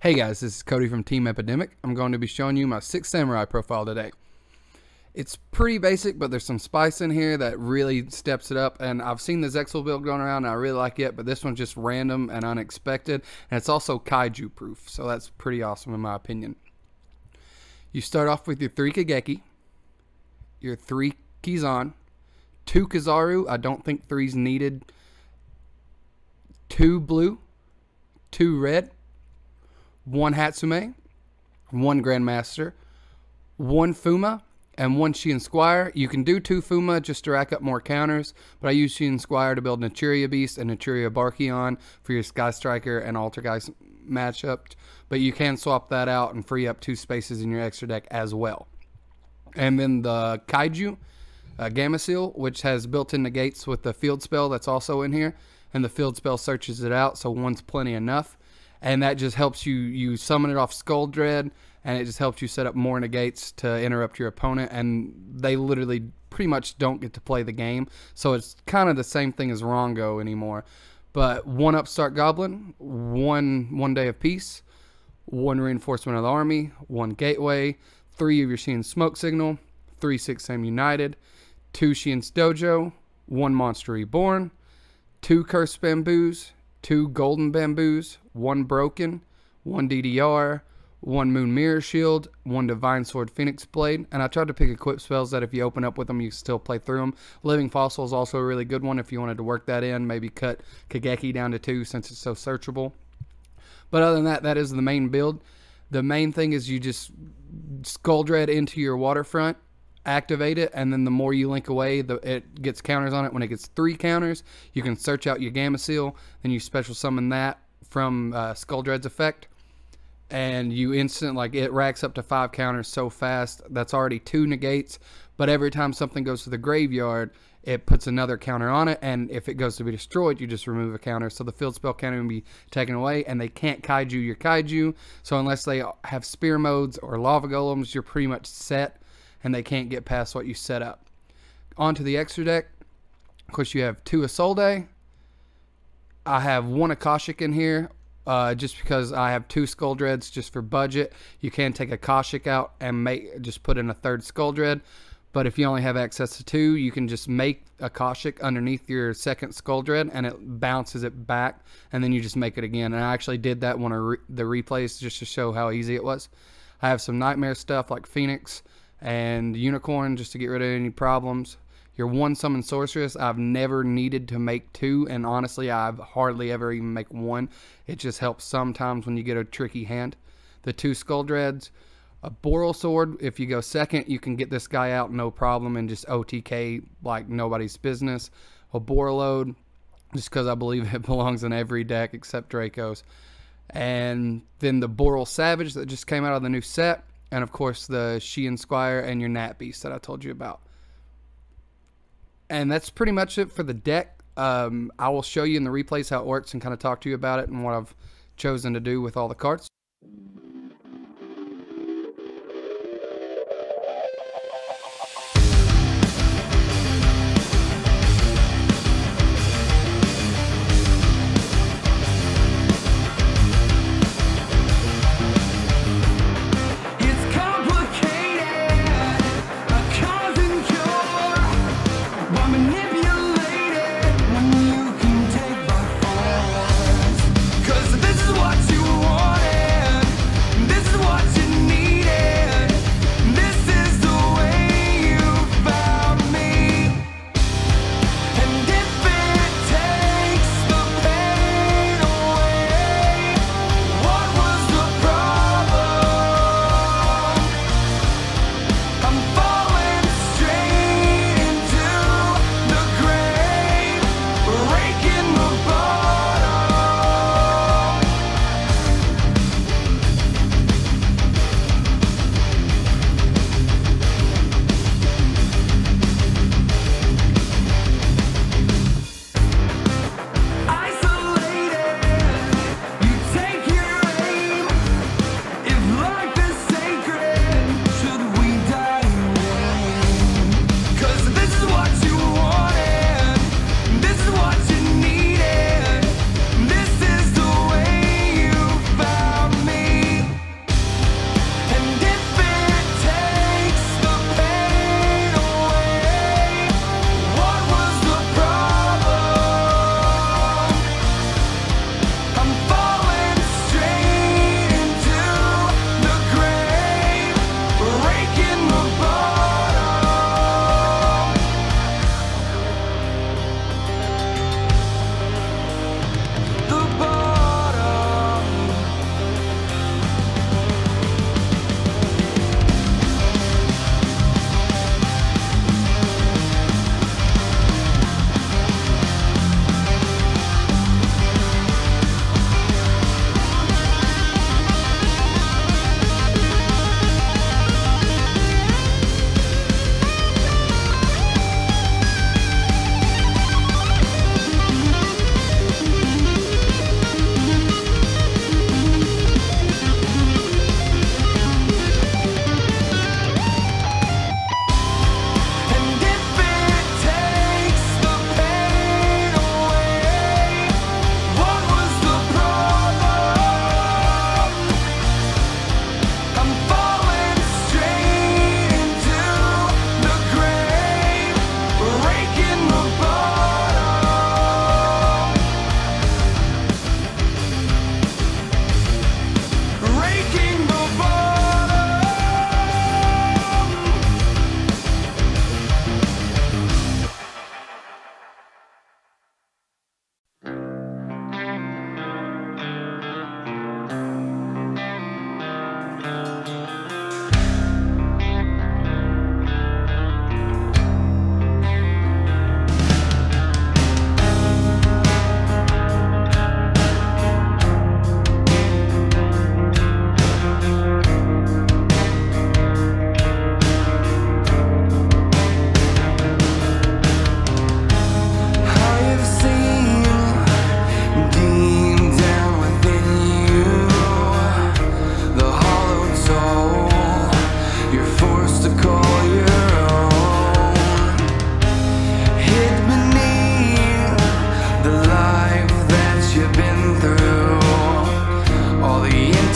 Hey guys, this is Cody from Team Epidemic. I'm going to be showing you my Six Samurai profile today. It's pretty basic, but there's some spice in here that really steps it up, and I've seen the Zexal build going around and I really like it, but this one's just random and unexpected, and it's also kaiju proof, so that's pretty awesome in my opinion. You start off with your 3 Kageki, your 3 Kizan, 2 Kizaru, I don't think 3's needed, 2 blue, 2 red, 1 Hatsume, 1 Grandmaster, 1 Fuma, and 1 Shiin Squire. You can do 2 Fuma just to rack up more counters, but I use Shiin Squire to build Naturia Beast and Naturia Barkion for your Sky Striker and Altergeist matchup, but you can swap that out and free up 2 spaces in your extra deck as well. And then the Kaiju, Gamma Seal, which has built-in negates with the field spell that's also in here, and the field spell searches it out, so 1's plenty enough. And that just helps you summon it off Skull Dread, and it just helps you set up more negates to interrupt your opponent, and they literally pretty much don't get to play the game, so it's kind of the same thing as Rongo anymore. But 1 Upstart Goblin, 1 Day of Peace, 1 Reinforcement of the Army, 1 Gateway, 3 of your Shiin Smoke Signal, 3 Six Sam United, 2 Shiin's Dojo, 1 Monster Reborn, 2 Cursed Bamboos, 2 Golden Bamboos, 1 Broken, 1 DDR, 1 Moon Mirror Shield, 1 Divine Sword Phoenix Blade, and I tried to pick equip spells that if you open up with them, you can still play through them. Living Fossil is also a really good one if you wanted to work that in, maybe cut Kageki down to 2 since it's so searchable. But other than that, that is the main build. The main thing is you just Skull Dread into your Waterfront, activate it, and then the more you link away, it gets counters on it. When it gets 3 counters, you can search out your Gamma Seal, then you special summon that from Skull Dread's effect, and you it racks up to 5 counters so fast. That's already 2 negates, but every time something goes to the graveyard, it puts another counter on it, and if it goes to be destroyed, you just remove a counter, so the field spell can't even be taken away, and they can't kaiju your kaiju, so unless they have spear modes or lava golems, you're pretty much set, and they can't get past what you set up. On to the extra deck. Of course, you have 2 Isolde. I have 1 Akashic in here, just because I have 2 Skull Dreads just for budget. You can take Akashic out and just put in a 3rd Skull Dread, but if you only have access to 2, you can just make Akashic underneath your 2nd Skull Dread, and it bounces it back, and then you just make it again. And I actually did that one of the replays just to show how easy it was. I have some Nightmare stuff like Phoenix and Unicorn just to get rid of any problems. Your 1 Summon Sorceress, I've never needed to make 2, and honestly I've hardly ever even make 1. It just helps sometimes when you get a tricky hand. The 2 Skull Dreads, a Boral Sword, if you go 2nd you can get this guy out no problem and just OTK like nobody's business. A Borreload, just because I believe it belongs in every deck except Draco's. And then the Boral Savage that just came out of the new set. And of course the Shiin Squire and your Nat Beast that I told you about. And that's pretty much it for the deck. I will show you in the replays how it works and kind of talk to you about it and what I've chosen to do with all the cards.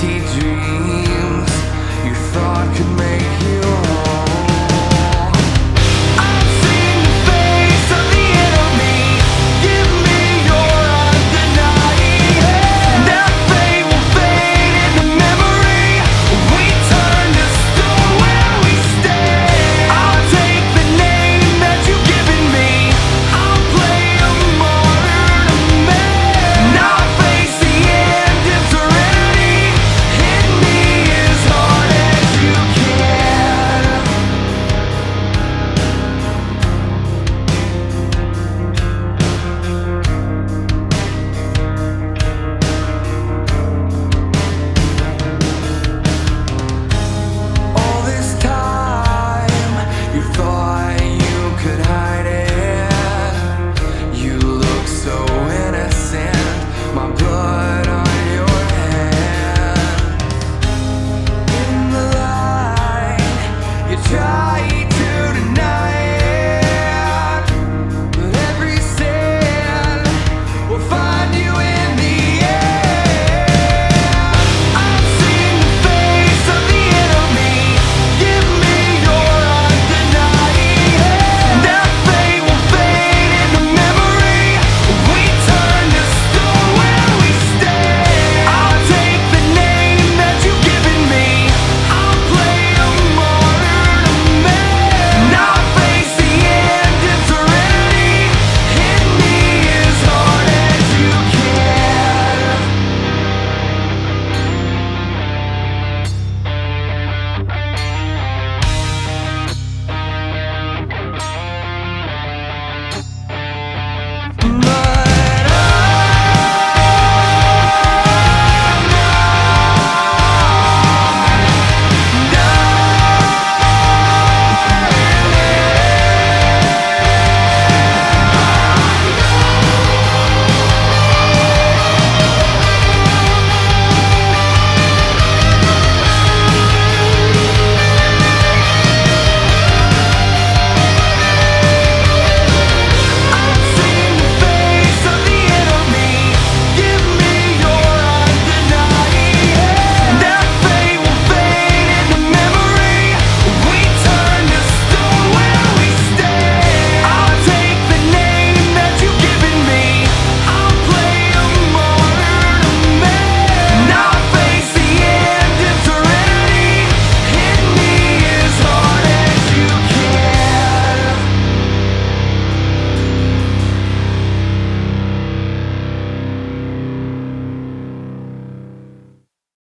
empty dreams you thought could